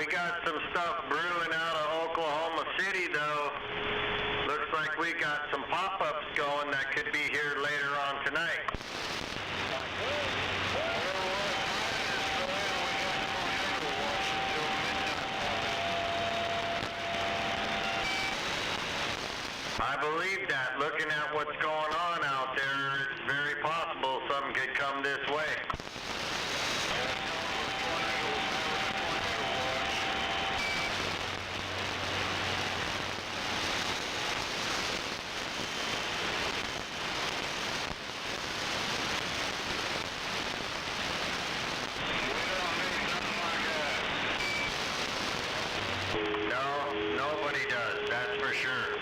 We got some stuff brewing out of Oklahoma City, though. Looks like we got some pop-ups going that could be here later on tonight. I believe that. Looking at what's going on out there, it's very possible something could come this way. No, nobody does, that's for sure.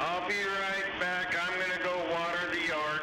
I'll be right back. I'm gonna go water the yard.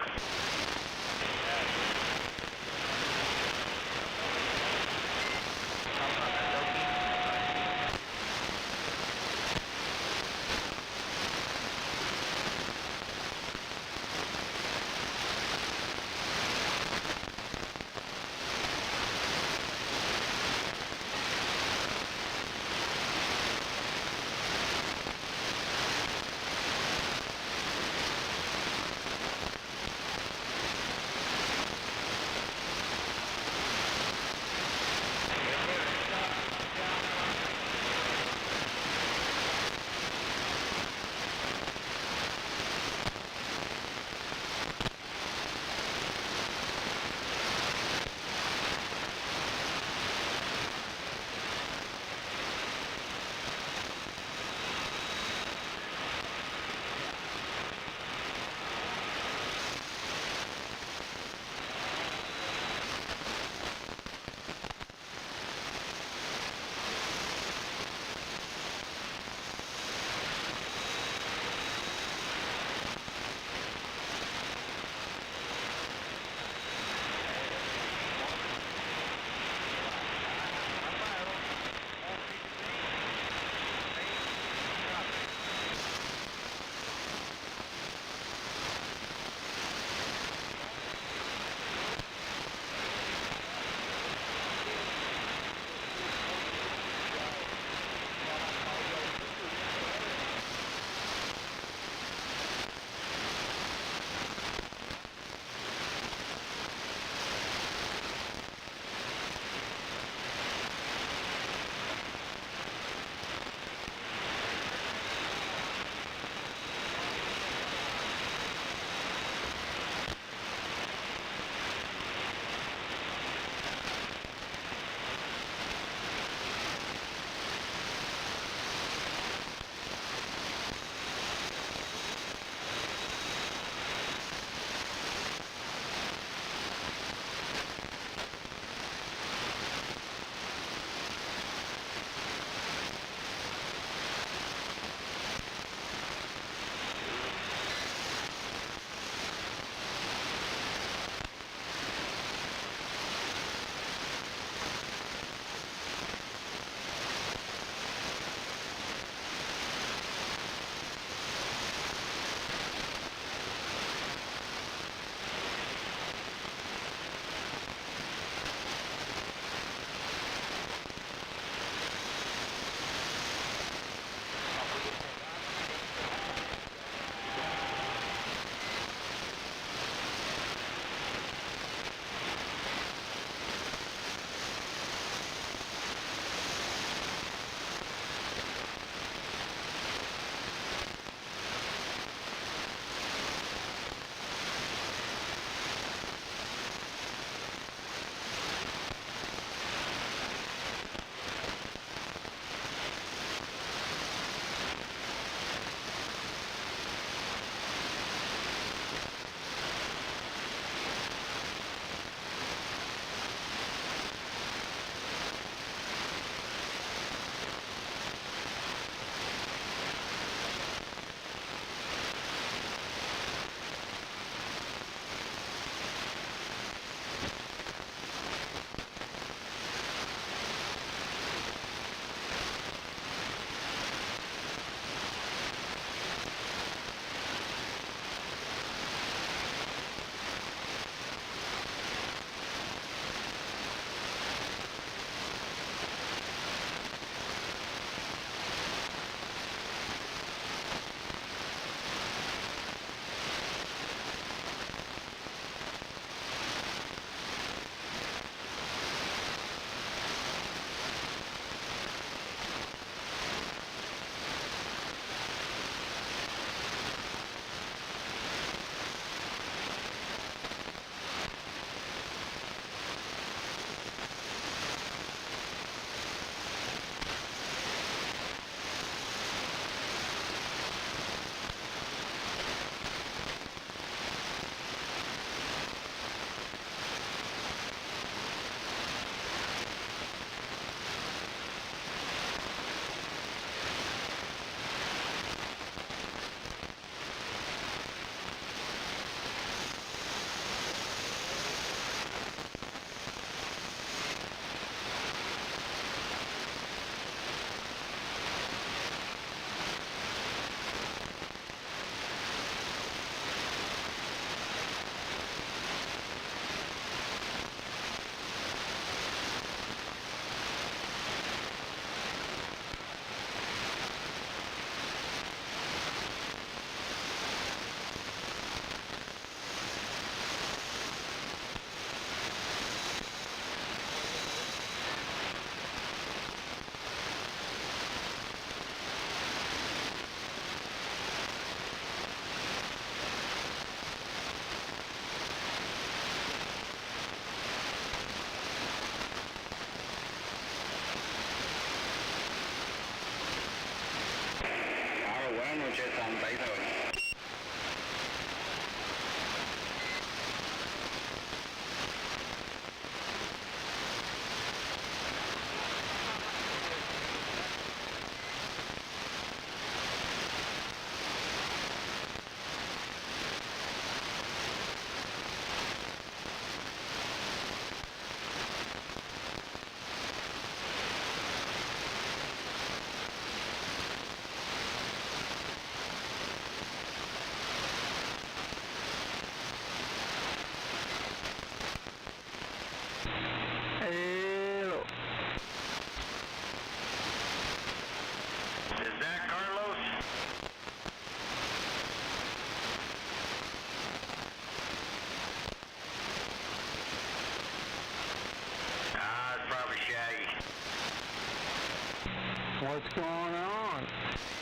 What's going on?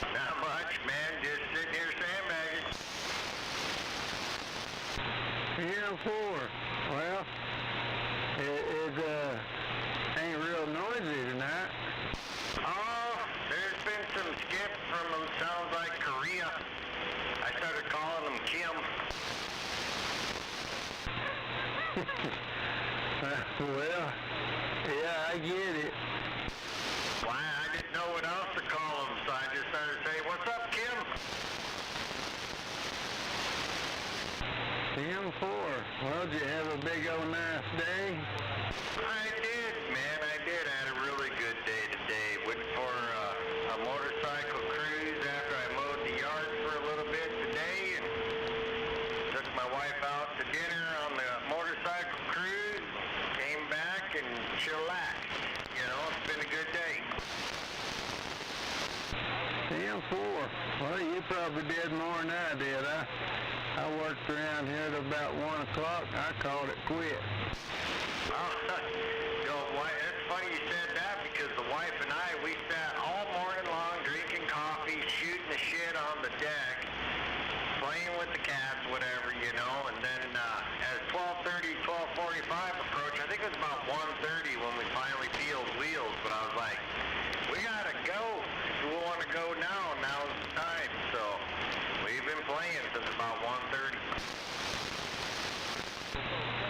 Not much, man. Just sitting here sandbagging. PM4. Well, it ain't real noisy tonight. Oh, there's been some skip from them. Sounds like Korea. I started calling them Kim. Well, yeah, I get it. Why, I didn't know what else to call them, so I just started saying, "What's up, Kim?" PM4. Well, did you have a big old nice day? I did, man. I did. I had a really good day today. Went for a motorcycle cruise after I mowed the yard for a little bit today, and took my wife out to dinner on the motorcycle cruise. Came back and chillaxed. You know, it's been a good day. PM4. Well, you probably did more than I did. I worked around here at about 1 o'clock. I called it quit. Oh, it's funny you said that, because the wife and I, we sat all morning long drinking coffee, shooting the shit on the deck, playing with the cats, whatever, you know, and then as 12:45 approached, I think it was about 1:30 when we finally peeled wheels, but I was like, we gotta go. If we want to go now's the time. So we've been playing since about 1:30.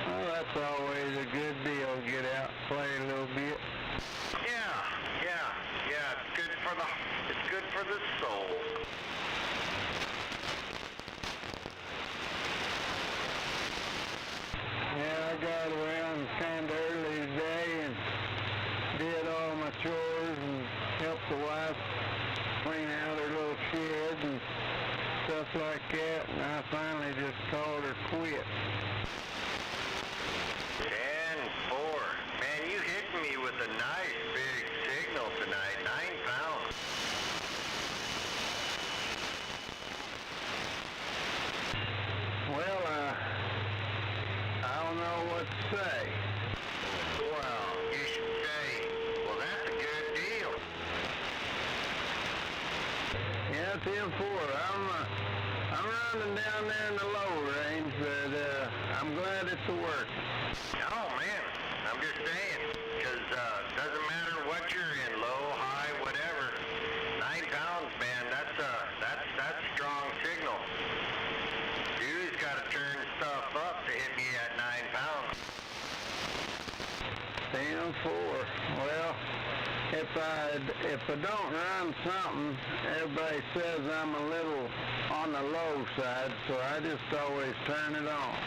Well, that's always a good deal. Get out and play a little bit. Yeah. It's good for the soul. Yeah, I got around kind of early today and did all my chores and helped the wife clean out her little shed and stuff like that, and I finally just called her quit. 10-4. Man, you hit me with a nice big signal tonight. 9 pounds. Well, I don't know what to say. Well, you should say, well, that's a good deal. Yeah, 10-4. I'm running down there in the low range, but I'm glad it's working. Oh, man, I'm just saying, because doesn't matter what you're in, low, high, whatever. 9 pounds, man, that's a strong signal. Dude's got to turn stuff up to hit me at 9 pounds. 10-4. Well, if I don't run something, everybody says I'm a little on the low side, so I just always turn it on.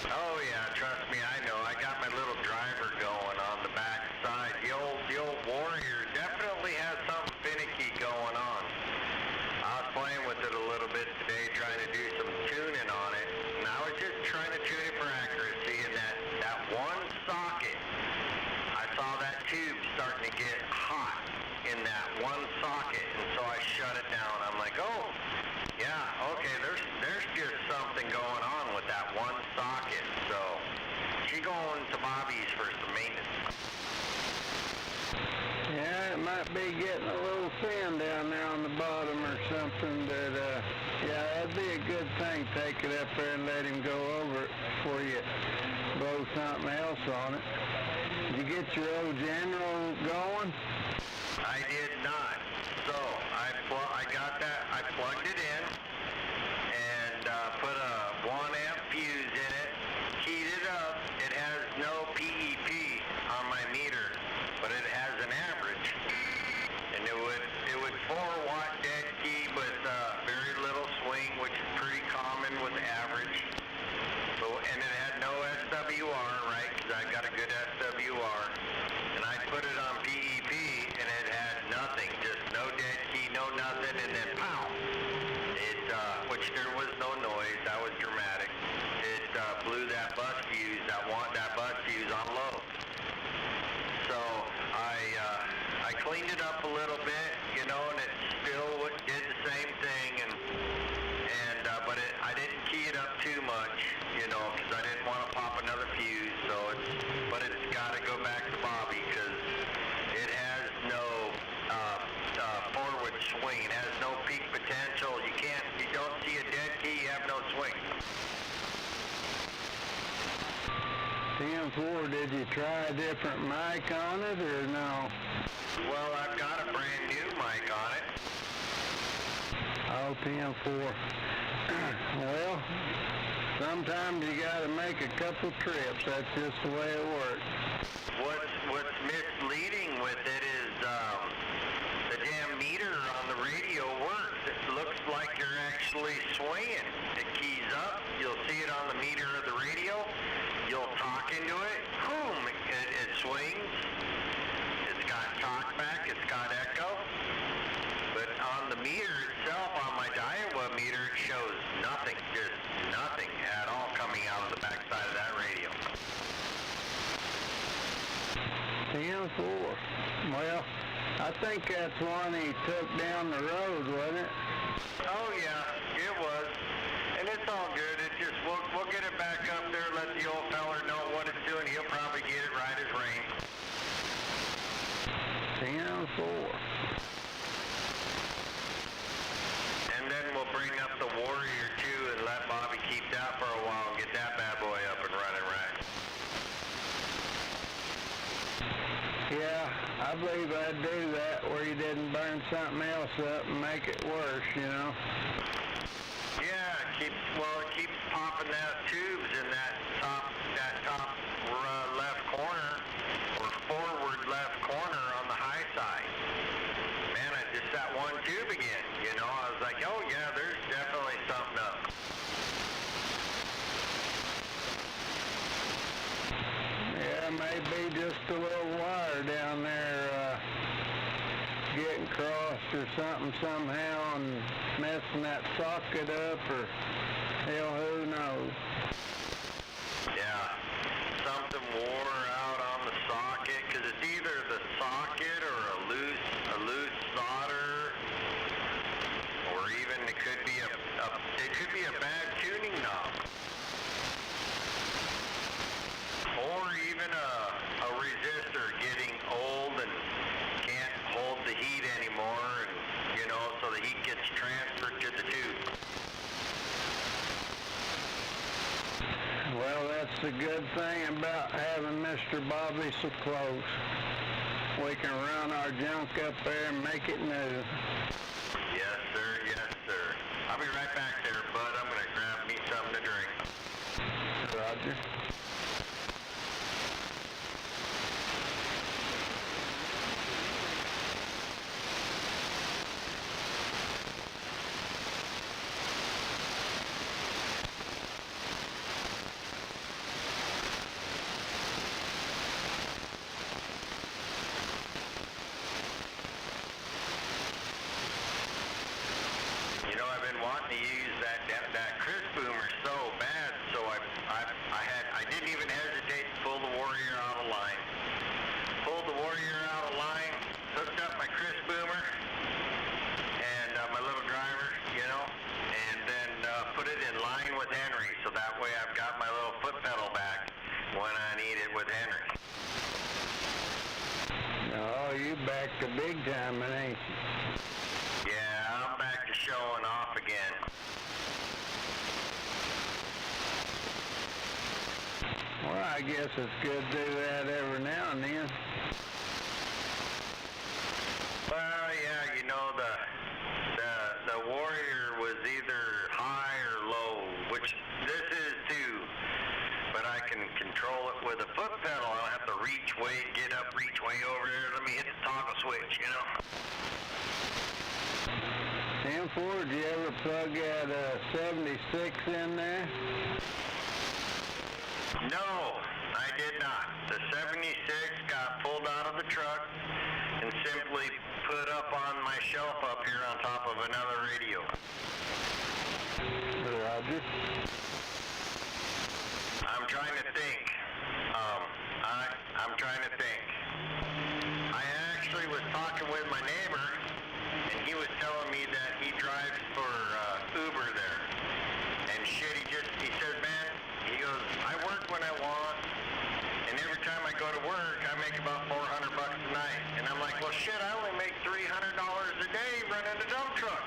Oh yeah, trust me, I know. I got my little driver going on the back side. The old Warrior definitely has something finicky going on. I was playing with it a little bit today, trying to do some tuning on it, and I was just trying to tune it for accuracy, and that one socket, I saw that tube starting to get hot in that one socket, and so I shut it down. I'm like, oh, yeah, okay, there's just something going on with that one socket. So she going to Bobby's for some maintenance. Yeah, it might be getting a little thin down there on the bottom or something, but yeah, that'd be a good thing. Take it up there and let him go over it before you blow something else on it. Did you get your old General going? I did not. So I got that. I plugged it in and put a 1 amp fuse in it. Keyed it up. It has no PEP on my meter, but it has an average, and it would 4-watt dead key with very little swing, which is pretty common with average. So, and it had no SWR, right? Because I got a good SWR, and I put it on PEP, and it had nothing, just no dead key, no nothing, and then pow! Which there was no noise. That was dramatic. It blew that bus fuse. That bus fuse on low. So I cleaned it up a little bit, you know, and it still did the same thing, but I didn't key it up too much, you know, because I didn't want to pop another fuse. But it's got to go back to Bobby because it has no Did you try a different mic on it, or no? Well, I've got a brand new mic on it. Oh, 10-4. Well, sometimes you gotta make a couple trips. That's just the way it works. What's misleading with it is the damn meter on the radio works. It looks like you're actually swaying. It keys up. You'll see it on the meter of the radio. You'll talk into it. Boom! It swings. It's got talkback. It's got echo. But on the meter itself, on my Daiwa meter, it shows nothing. Just nothing at all coming out of the backside of that radio. 10-4. Well, I think that's one he took down the road, wasn't it? Oh yeah, it was. And it's all good. It's just, we'll get it back up there, let the old feller know what it's doing. He'll probably get it right as rain. 10-4. And then we'll bring up the Warrior too and let Bobby keep that for a while and get that bad boy up and running right. Yeah, I believe I'd do that where you didn't burn something else up and make it worse, you know? Yeah, it keeps popping that tubes in that top left corner or forward left corner on the high side. Man, I just that one tube again, you know? I was like, oh yeah, there's definitely something up. Yeah, maybe just a little wire down there getting crossed or something somehow and messing that socket up, or hell, who knows. Yeah, something wore out on the socket, because it's either the socket or a loose solder, or even it could be a bad tuning knob, or even a resistor getting old and can't hold the heat anymore, and you know, so the heat gets transferred to the tube. Well, that's the good thing about having Mr. Bobby so close. We can run our junk up there and make it new. Yes, sir. Yes, sir. I'll be right back there, bud. I'm going to grab me something to drink. Roger. You know, I've been wanting to use that Chris boomer so bad, so I didn't even hesitate to pull the Warrior out of line. Pulled the Warrior out of line, hooked up my Chris boomer and my little driver, you know, and then put it in line with Henry, so that way I've got my little foot pedal back when I need it with Henry. Oh, you back to big time, ain't you? Yeah, I'm back to showing off again. Well, I guess it's good to do that every now and then. Well, yeah, you know, the Warrior was either high or low, which this is too, but I can control it with a foot pedal. I don't have to reach way over there. Let me hit the toggle switch, you know. 10-4, did you ever plug that 76 in there? No, I did not. The 76 got pulled out of the truck and simply put up on my shelf up here on top of another radio. Roger. I'm trying to think. I'm trying to think. I actually was talking with my neighbor, and he was telling me that he drives for Uber there. And shit, he said, man, he goes, I work when I want, and every time I go to work, I make about $400 a night. And I'm like, well, shit, I only make $300 a day running a dump truck.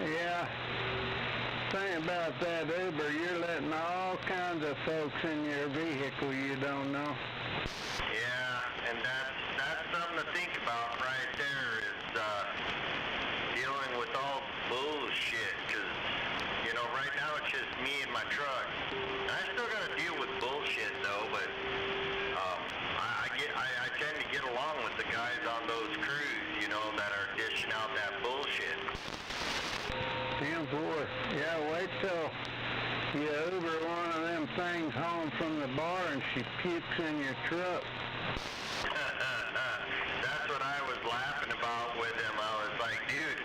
Yeah. Thing about that Uber, you're letting all other folks in your vehicle you don't know. Yeah, and that's something to think about right there is dealing with all bullshit. Cause you know, right now it's just me and my truck. I still gotta deal with bullshit though, but I tend to get along with the guys on those crews, you know, that are dishing out that bullshit. 10-4. Yeah, wait till you Uber one of them things home from the bar and she pukes in your truck. That's what I was laughing about with him. I was like, dude,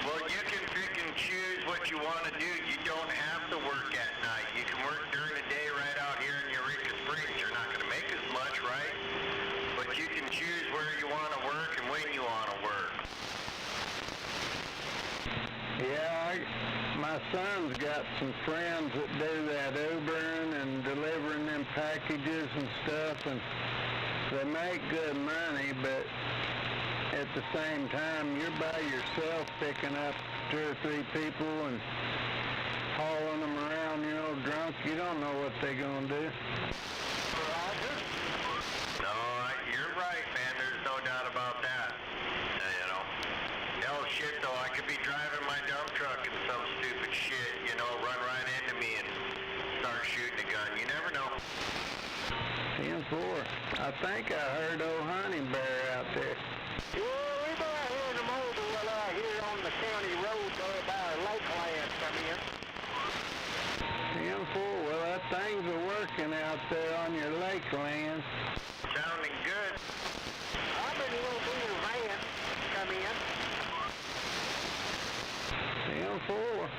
well, you can pick and choose what you want to do. You don't have to work at night. You can work during the day right out here in Eureka Springs. You're not going to make as much, right? But you can choose where you want to work and when you want to work. Yeah, my son's got some friends that do that Ubering and delivering them packages and stuff, and they make good money, but at the same time, you're by yourself picking up 2 or 3 people and hauling them around, you know, drunk. You don't know what they're going to do. No, you're right, man. There's no doubt about that. You know, hell shit though, I could be driving my dump truck and some stupid shit, you know, run right into me and start shooting a gun. You never know. 10-4. I think I heard old Honey Bear out there. Yeah, we about here in the mobile here on the county road there by our Lakeland come in. 10-4. Well, that things are working out there on your Lakeland. Sounding good. I've been a little bit of van come in. 10-4.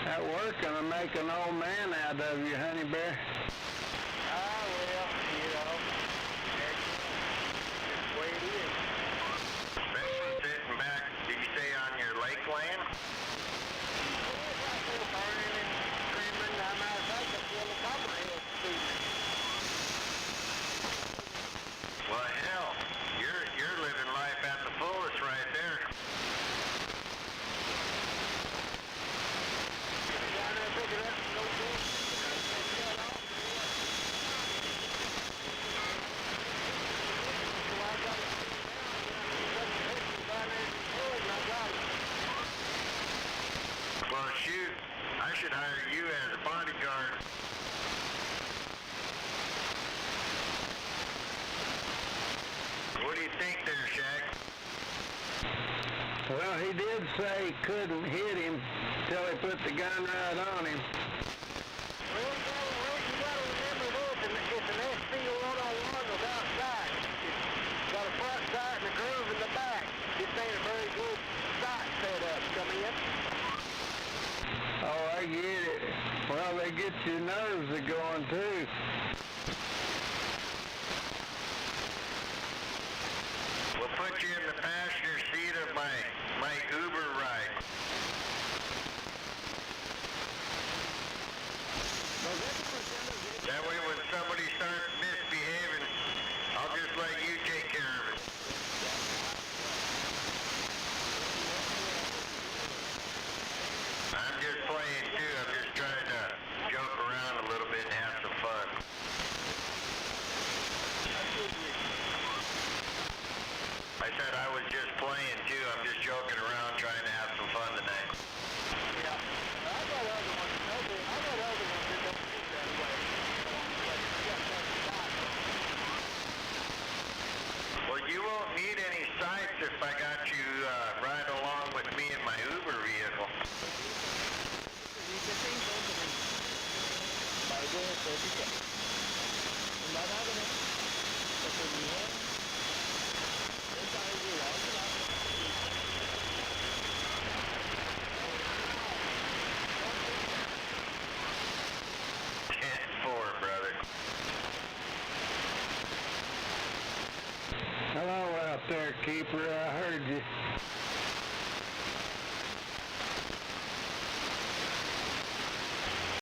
That work gonna make an old man out of you, Honey Bear. Ah, well, you know, that's the way it is. Especially sitting back, did you say on your Lakeland? Burning and screaming, I'm out of sight, I feel the copperhead shooting. Well, hell, you're living life at the fullest right there. Down there picking up no good. So I got it down there and I got it. Well, shoot, I should hire you as a bodyguard. What do you think there, Shaq? Well, he did say he couldn't hit him till he put the gun right on him. Well, you gotta remember this, and it's an SC-101 without sight. It's got a front sight and a groove in the back. This ain't a very good sight setup. Come in. Oh, I get it. Well, they get your nerves a going too. We'll put you in the passenger seat of my Uber ride. That way when somebody starts misbehaving, I'll just let you take care of it. I'm just playing too. I'm just trying to joke around a little bit and have some fun. I said I was just playing too. I'm just joking around trying to have some fun tonight. Yeah. I got other ones. I got other ones that don't shoot that way. Well, you won't need any sights if I got you ride along with me in my Uber vehicle. Brother. Hello out there, keeper. I heard you.